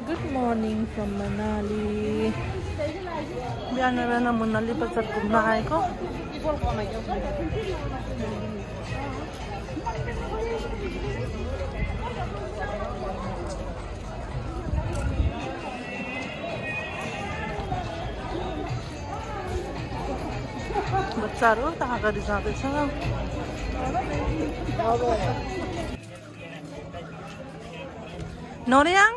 Good morning from Manali. बिहान मनाली बजार घुम्न आएको बच्चाहरू त अगाडि जाँदैछ नोरियाङ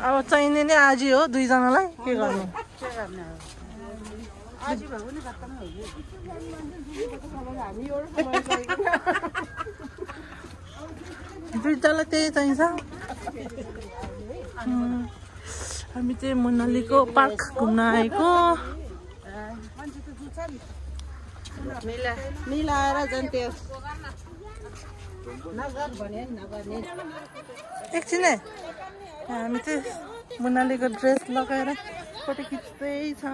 अब चाहिने नै आज हो दुईजनालाई के गर्नु दुईजनालाई त्यही चाहिन्छ हामी चाहिँ मनालीको पार्क घुम्न आएको मिलाएर जान्थ्यो एकछिन है हामी चाहिँ मनालीको ड्रेस लगाएर फोटो खिच्दैछ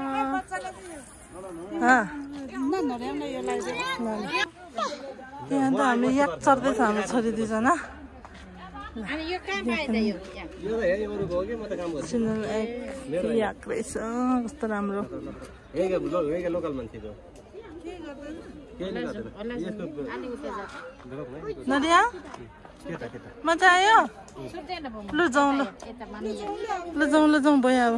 यहाँ त हामी याक चढ्दैछ हाम्रो छोरी दुईजना सिनल एक याक रहेछ कस्तो राम्रो नदिया मजा आयो लु जाउँ भयो अब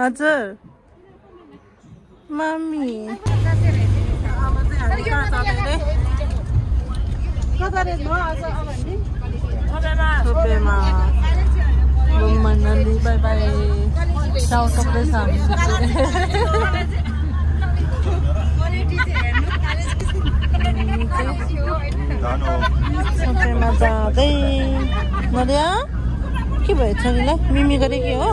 हजुर मम्मी मनाली बाई बाई जाउँ सक्दैछ हामी सबैमा जाँदै नदिया के भयो छोरीलाई मिमी गरे के हो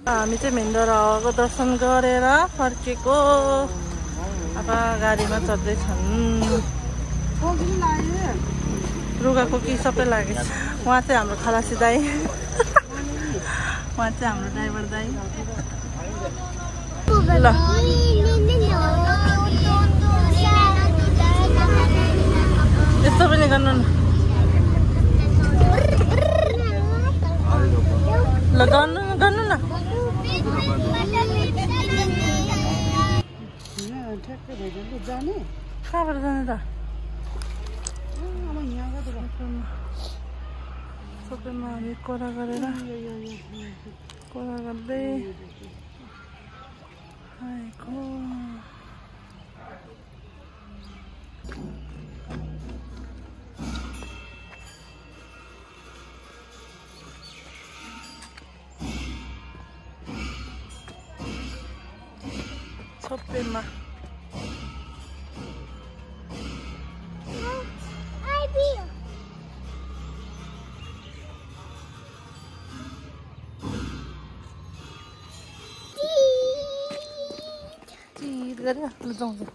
हामी चाहिँ भेन्डरको दर्शन गरेर फर्केको अब गाडीमा चढ्दैछन् रुगाको कि सबै लागेछ उहाँ चाहिँ हाम्रो खलासी दाइ उहाँ चाहिँ हाम्रो ड्राइभर दाइ ल यस्तो पनि गर्नु न ल गर्नु न कहाँबाट जाने त सबैमा हामी कोरा गरेर कोरा गर्दै आएको सबैमा गरे ल जाउँ जाउँ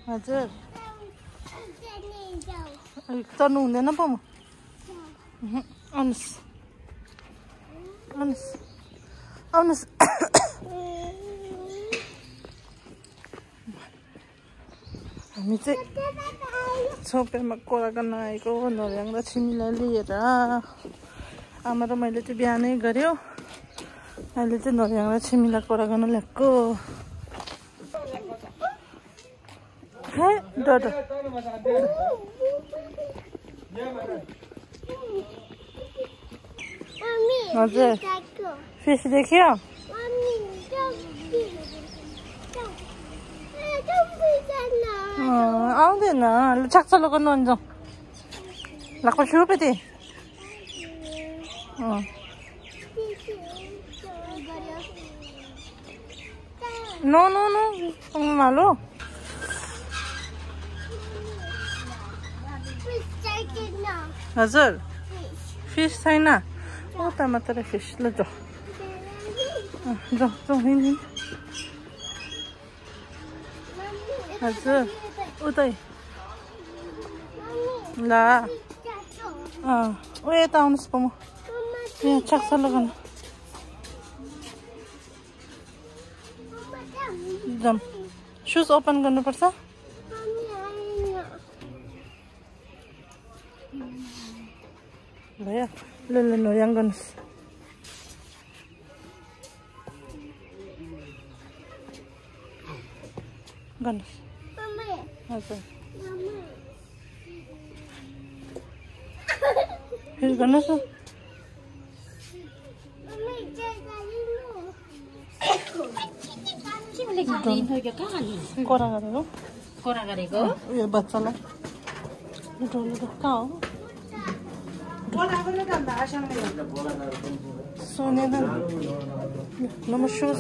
हजुर चढ्नु हुँदैन पो म आउनुहोस् आउनुहोस् आउनुहोस् हामी चाहिँ छोपेमा कोरा गर्न आएको नर्याङ र छिमीलाई लिएर आमा र मैले चाहिँ बिहानै गऱ्यो अहिले चाहिँ नर्याङ र छिमीलाई कोरा गर्न ल्याएको है डर हजुर फिस देख्यो आउँदैन ल छाक्छ ल गर्नु अनि जाउँ लाग्छ रुपेती नो नो नो मालो हजुर फिस छैन उता मात्र फिस ल जाउँ जाउँ जाउँ हिँड हजुर उतै ल ऊ यता आउनुहोस् पो म यहाँ छाक्छ लगाउनु जाउँ सुज ओपन गर्नुपर्छ भयो ल ल नर्याङ गर्नुहोस् गर्नुहोस् हजुर फेरि गर्नुहोस् न कोरा गरेको कोरा गरेको उयो बच्चालाई लुटो कहाँ हो सुनेन नमस्कार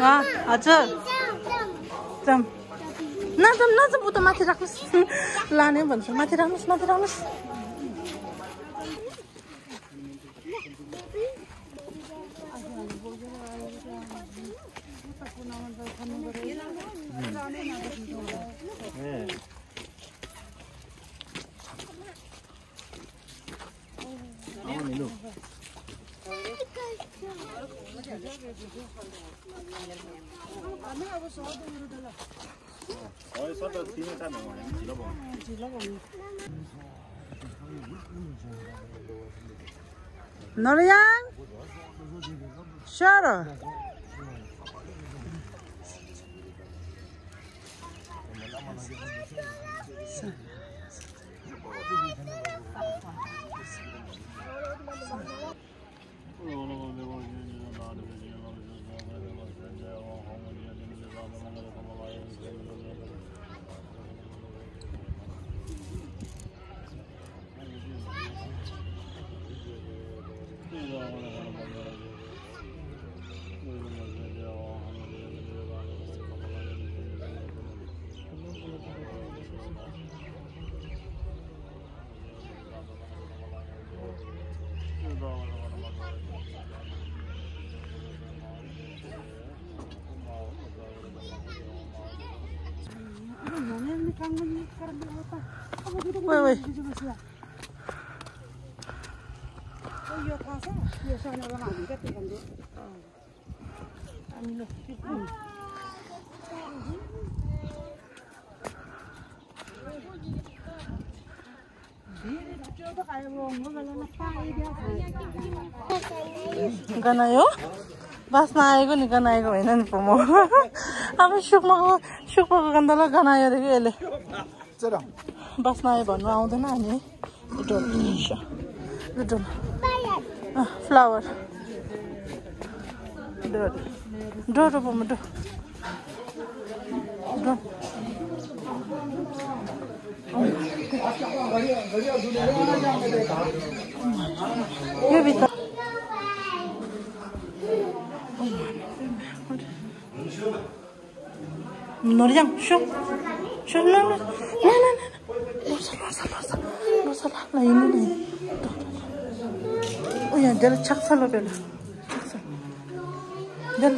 हजुर जाम नजाम उता माथि राख्नुहोस् लाने भन्छ माथि राख्नुहोस् Noryang, shut up. Wait. गनायो बास्न आएको नि गनाएको होइन नि पो म अब सुक्पाको गन्धलाई गनायो अरे कि यसले बास्न आयो भन्नु आउँदैन अनि फ्लावर डोरो पो डो यो भित्र Noryang, shoo, no. Losa, la ini. Oh ya, dia cak salah bela. Del.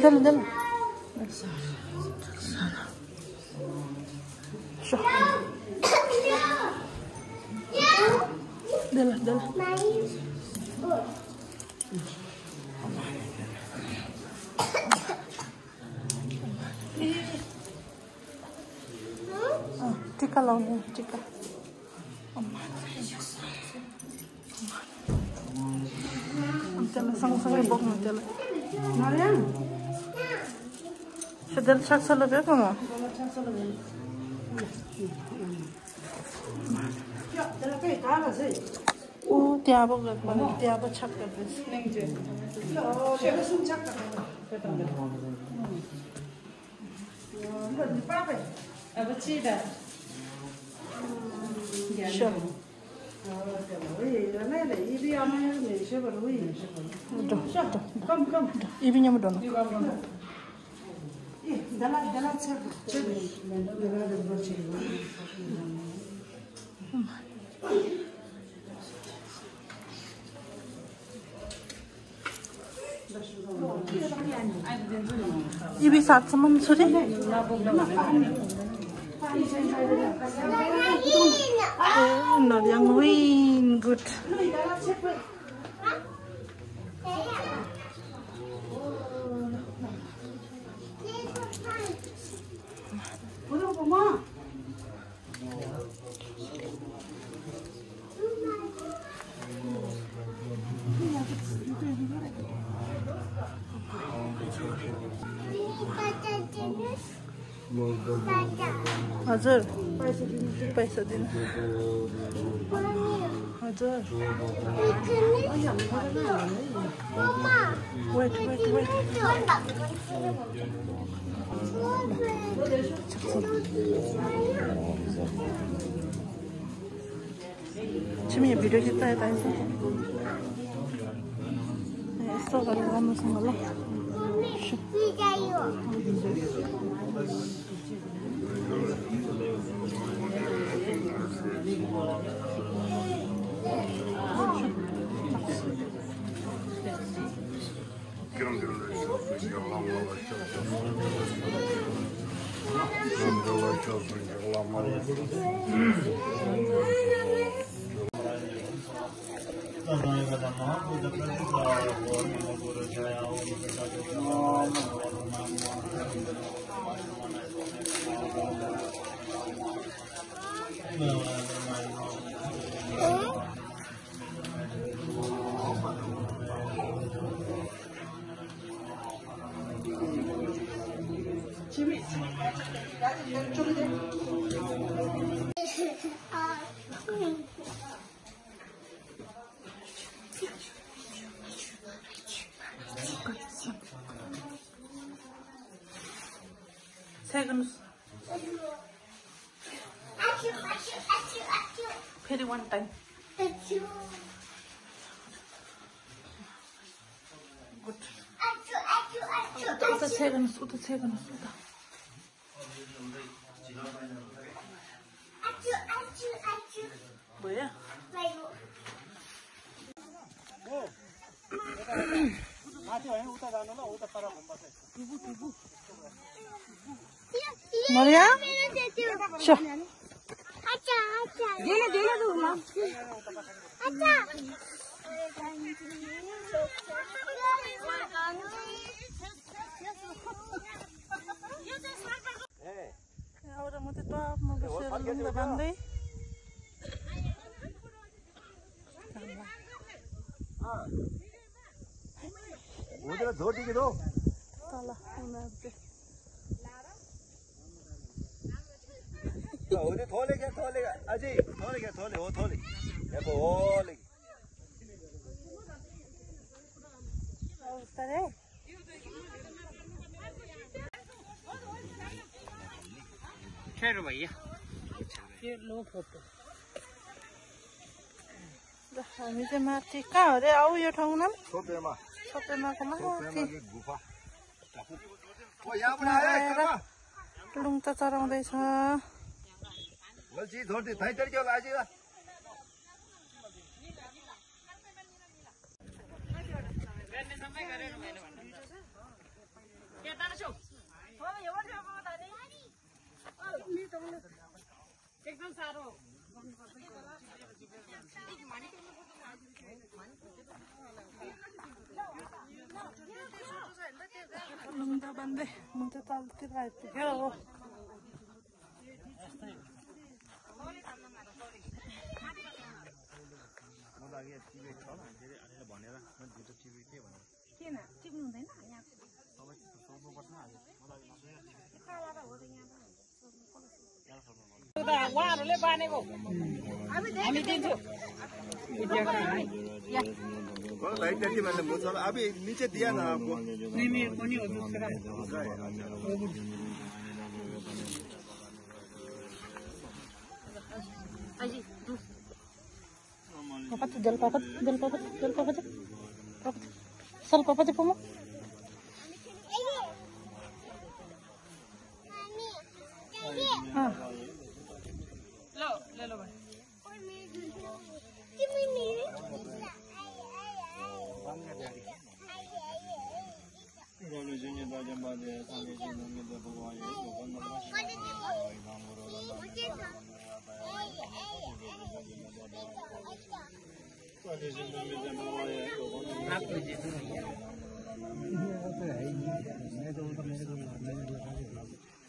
Shoo. Del. Tika launnya, tika. Sama-sama bok nanti lah. Noryang. Sudah cak salah apa mau? Oh, tiap cak terus. अब चिदा Sure. Kom. Ibinya mau dong. Dalam cek. Ibi saat sama suri. Noryang win good. हजुर पैसा दिनु हजुर weight 지금 이 비디오 찍다 해다 해서 यस्तो गरेर राम्रोसँग ल Seconds. Very one time. Good. Uta seconds. Boleh? Maria? Sure. Ahora mau tetap mau bersih lung bandai. उधर धोती के दो Salah, udah deh. उधर थोलेगा अजय थोले वो थोले देखो ओले Ustare. ठहरो भैया ये लो फोटो हामी चाहिँ माथि कहाँ हो रे आऊ यो ठाउँ नाम छोपेमा छोपेमाको माथि गुफा ओ यहाँबाट आयो लुङ त चराउँदैछ बोल्ची थोड़ी थाई तर क्या आज एकदम सारो लुङ त बान्दै म त तलतिर आइपुग्यो किन टिप्नु हुँदैन यहाँ उहाँहरूले बानेको हामी दिन्छौँ लाइट टट्टी मैंने मुझे अभी नीचे दिया ना आपको नहीं मेरे को नहीं हो दूसरा Papat, jal papat. Sal papat po mo. ले लो भाई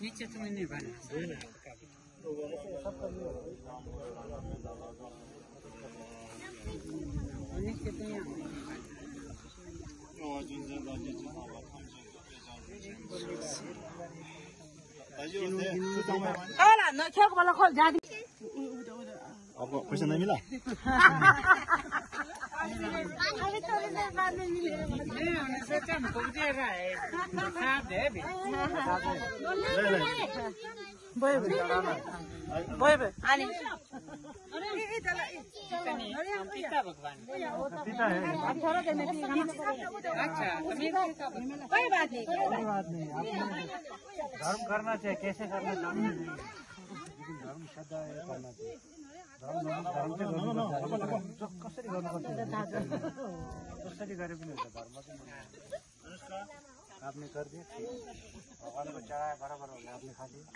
नीचे तो नहीं बना न खेलको बेला खोल जादी आपको पैसा नहीं मिला Boy. अनि पिता भगवान अच्छा कोई बात नहीं धर्म करना चाहिए कैसे करना चाहिए लेकिन धर्म श्रद्धा करना चाहिए धर्म कसरी गर्नुपर्छ कसरी गरे पनि हुन्छ धर्म चाहिँ आपने कर दिया भगवान को चढ़ाया बराबर हो गया आपने खा लिया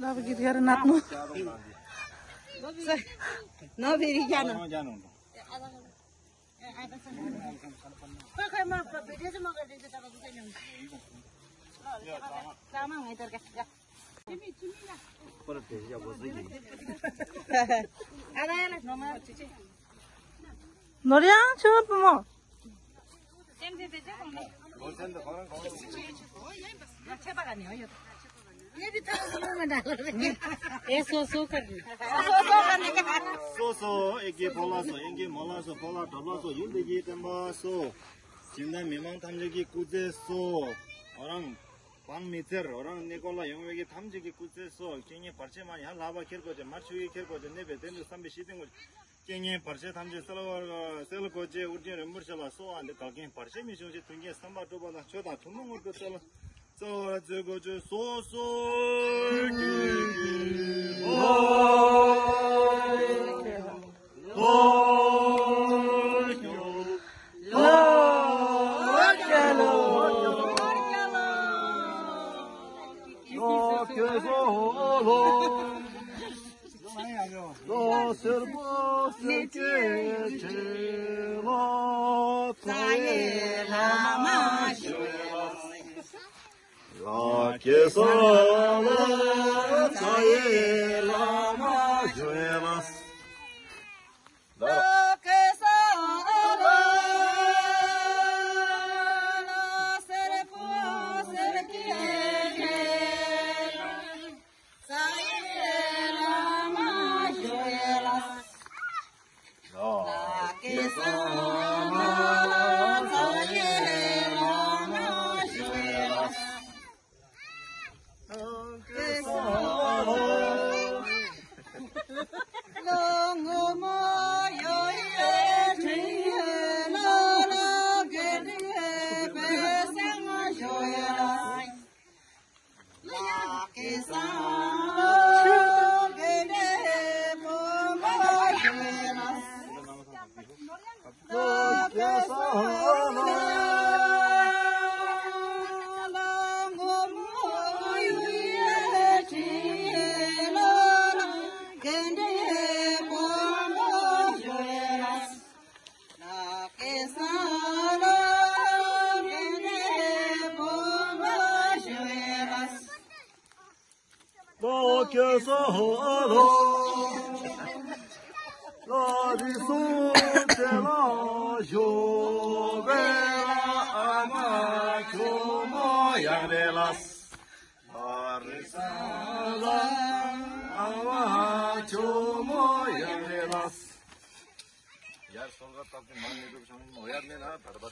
अब गीत गरेर नाच्नु नफेरि जानु जानु खै खै म भिडियो चाहिँ म गरिदिन्छु तपाईको चाहिँ चामा है तरका चिमी चिमी ला पर भेज जा बस्दै आधा आला नमा चिची नरिया छु म सेम सेम चाहिँ बोल्छन् त खरन ल छेपा गर्ने हो यो यदि त उमा डाल्नु यसो सो गर्ने 소소 이게 볼라서 이게 몰라서 볼라 돌아서 윤대기 때마서 진짜 미망 탐지기 꾸제소 어랑 방미터 어랑 니콜라 영역이 탐지기 꾸제소 갱이 벌채만이 한 라바 킬거제 마추기 킬거제 네베 덴도 삼비 시딩 거 갱이 벌채 탐지 설거 설거제 우리 렘버셜라 소안데 가갱 벌채 미쇼지 둥게 삼바 도바나 쳐다 두는 것도 썰어 저거 저 소소 यार सोलगा तो अपने मान में तो समझ में हो यार लेना धड़बड़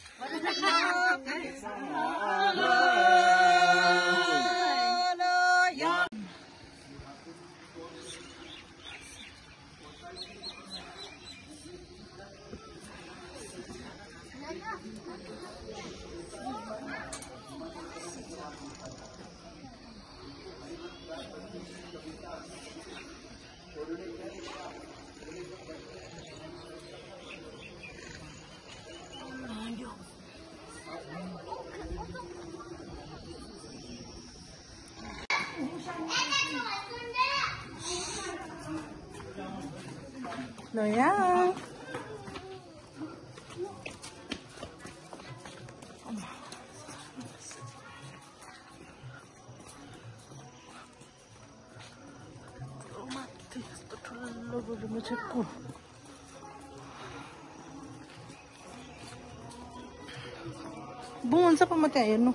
너야. 토마토 툴러블로 잡고. Bunga sa pamatay no.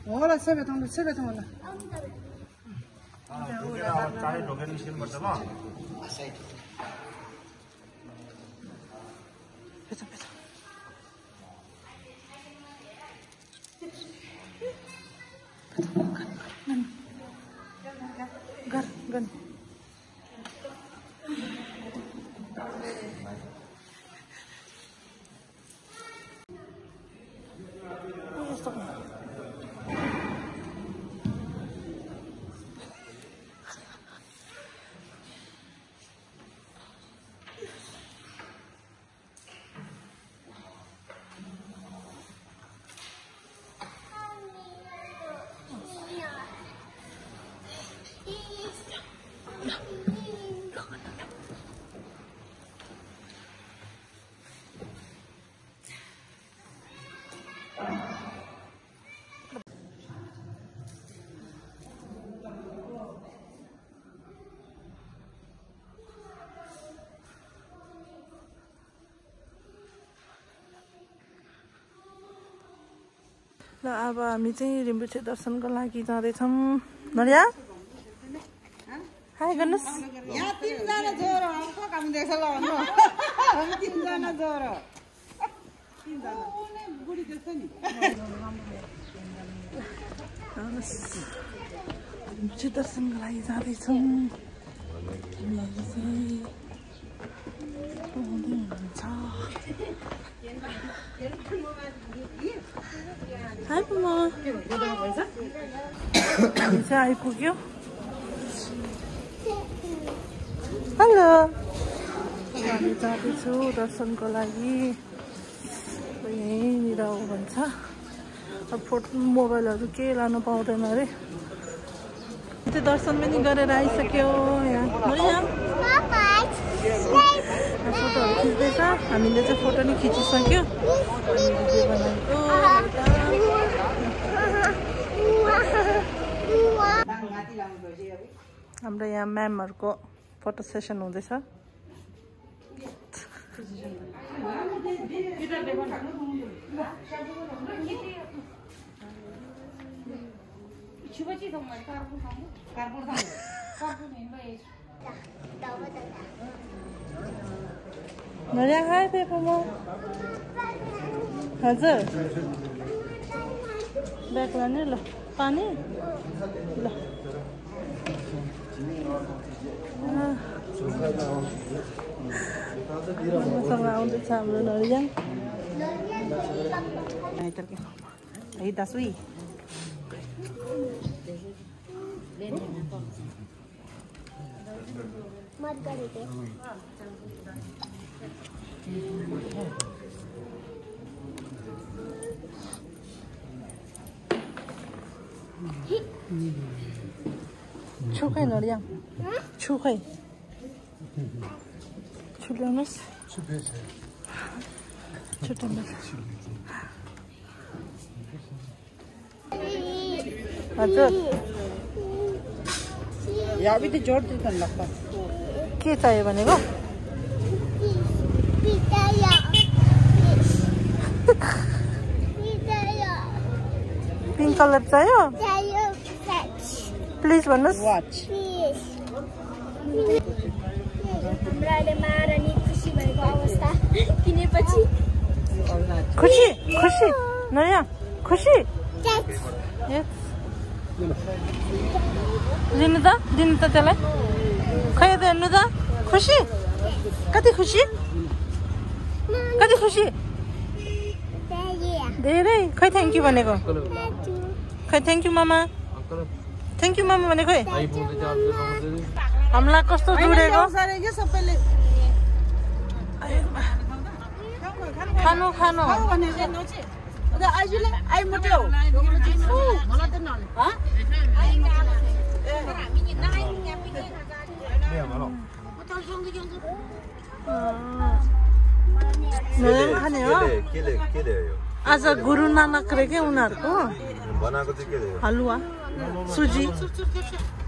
होला सेबेथाउनु होला चाँडै ढोकेर निस्किनुपर्छ ल गन ल अब हामी चाहिँ रिम्बुछे दर्शनको लागि जाँदैछौँ नरिया हाई गर्नुहोस् यहाँ 3 जना जोरो हमको काम देख्छ ल भन्नु हामी 3 जना जोरो 3 जना ओने बुढी देख्छ नि रिम्बुछे दर्शनको लागि जाँदैछौँ हाई पुमा हामी चाहिँ आइपुग्यो हेलो हामी जाँदैछु दर्शनको लागि यहीँनिर हो भन्छ अब फोटो मोबाइलहरू केही लानु पाउँदैन अरे त्यो दर्शन पनि गरेर आइसक्यो यहाँ फोटोहरू खिच्दैछ हामीले चाहिँ फोटो नि खिचिसक्यो भिडियो बनाएको हाम्रो यहाँ म्यामहरूको फोटो सेसन हुँदैछ नरिया खाए पेपरमा हजुर ब्याग लाने ल पानी ल मसँग आउँदैछ हाम्रो नरिया है दासुई मत गरेको छुखै नरिया छुखै छुल्याउनुहोस् हजुर यहाँ पनि जोड दिन्छ लाग्छ के चाहियो भनेको पिङ्क कलर चाहियो प्लिज भन्नुहोस् वाच हाम्राले महारानी खुसी भएको अवस्था किनेपछि खुसी खुसी नयाँ खुसी दिनु त त्यसलाई खै त हेर्नु त खुसी कति खुसी धेरै खै थ्याङ्क यू भनेको खै थ्याङ्क यू मामा भनेको है हामीलाई कस्तो जुडेको सबैले खानु खाने हो आज गुरु नानक रे के उनीहरूको हलुवा सुजी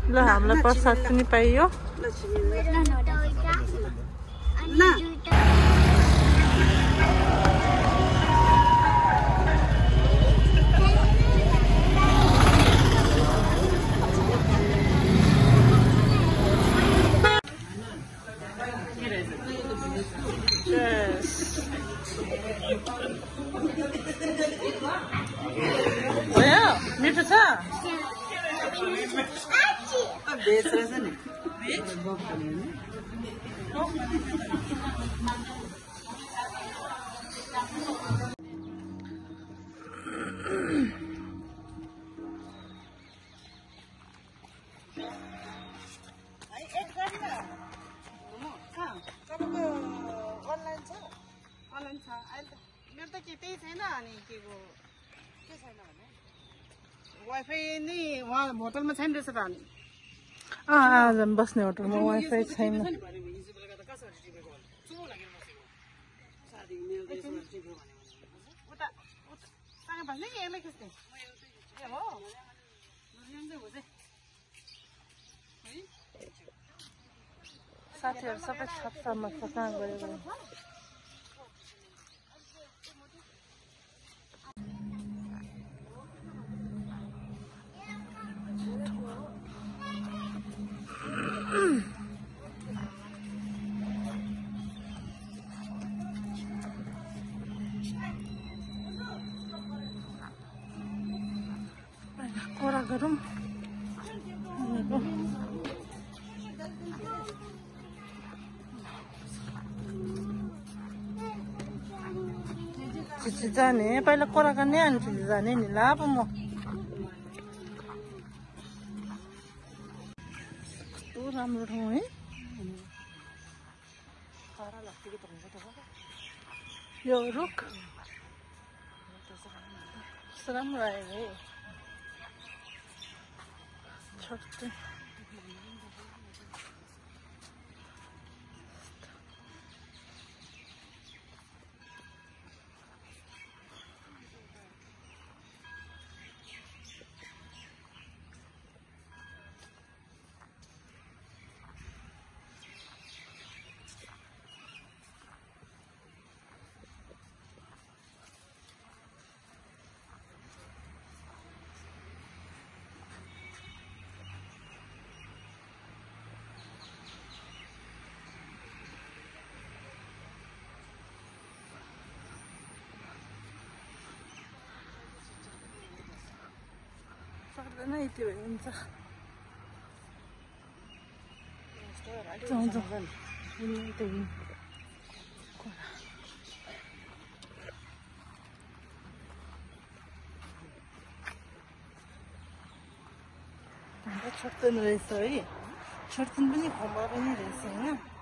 ल हामीलाई प्रसाद पनि पाइयो बेच रहेछ नि अनलाइन छ अनलाइन छ अहिले त मेरो त के त्यही छैन अनि के छैन भने वाइफाई नै वहाँ होटलमा छैन रहेछ त अनि आज बस्ने होटलमा वाइफाई छैन उता सँग भन्ने कि यसलाई खिच्ने ए हो साथीहरू सबै छाप्सामा छ कहाँ गएको कोरा गरौँ चिची जाने पहिला कोरा गर्ने अनि चिची जाने नि ला अब म कस्तो राम्रो ठाउँ है यो रुख कस्तो राम्रो आएको है छोड्छु सक्दैन यति भयो हुन्छ छोड्दैन रहेछ है छोड्दैन पनि खबर पनि रहेछ होइन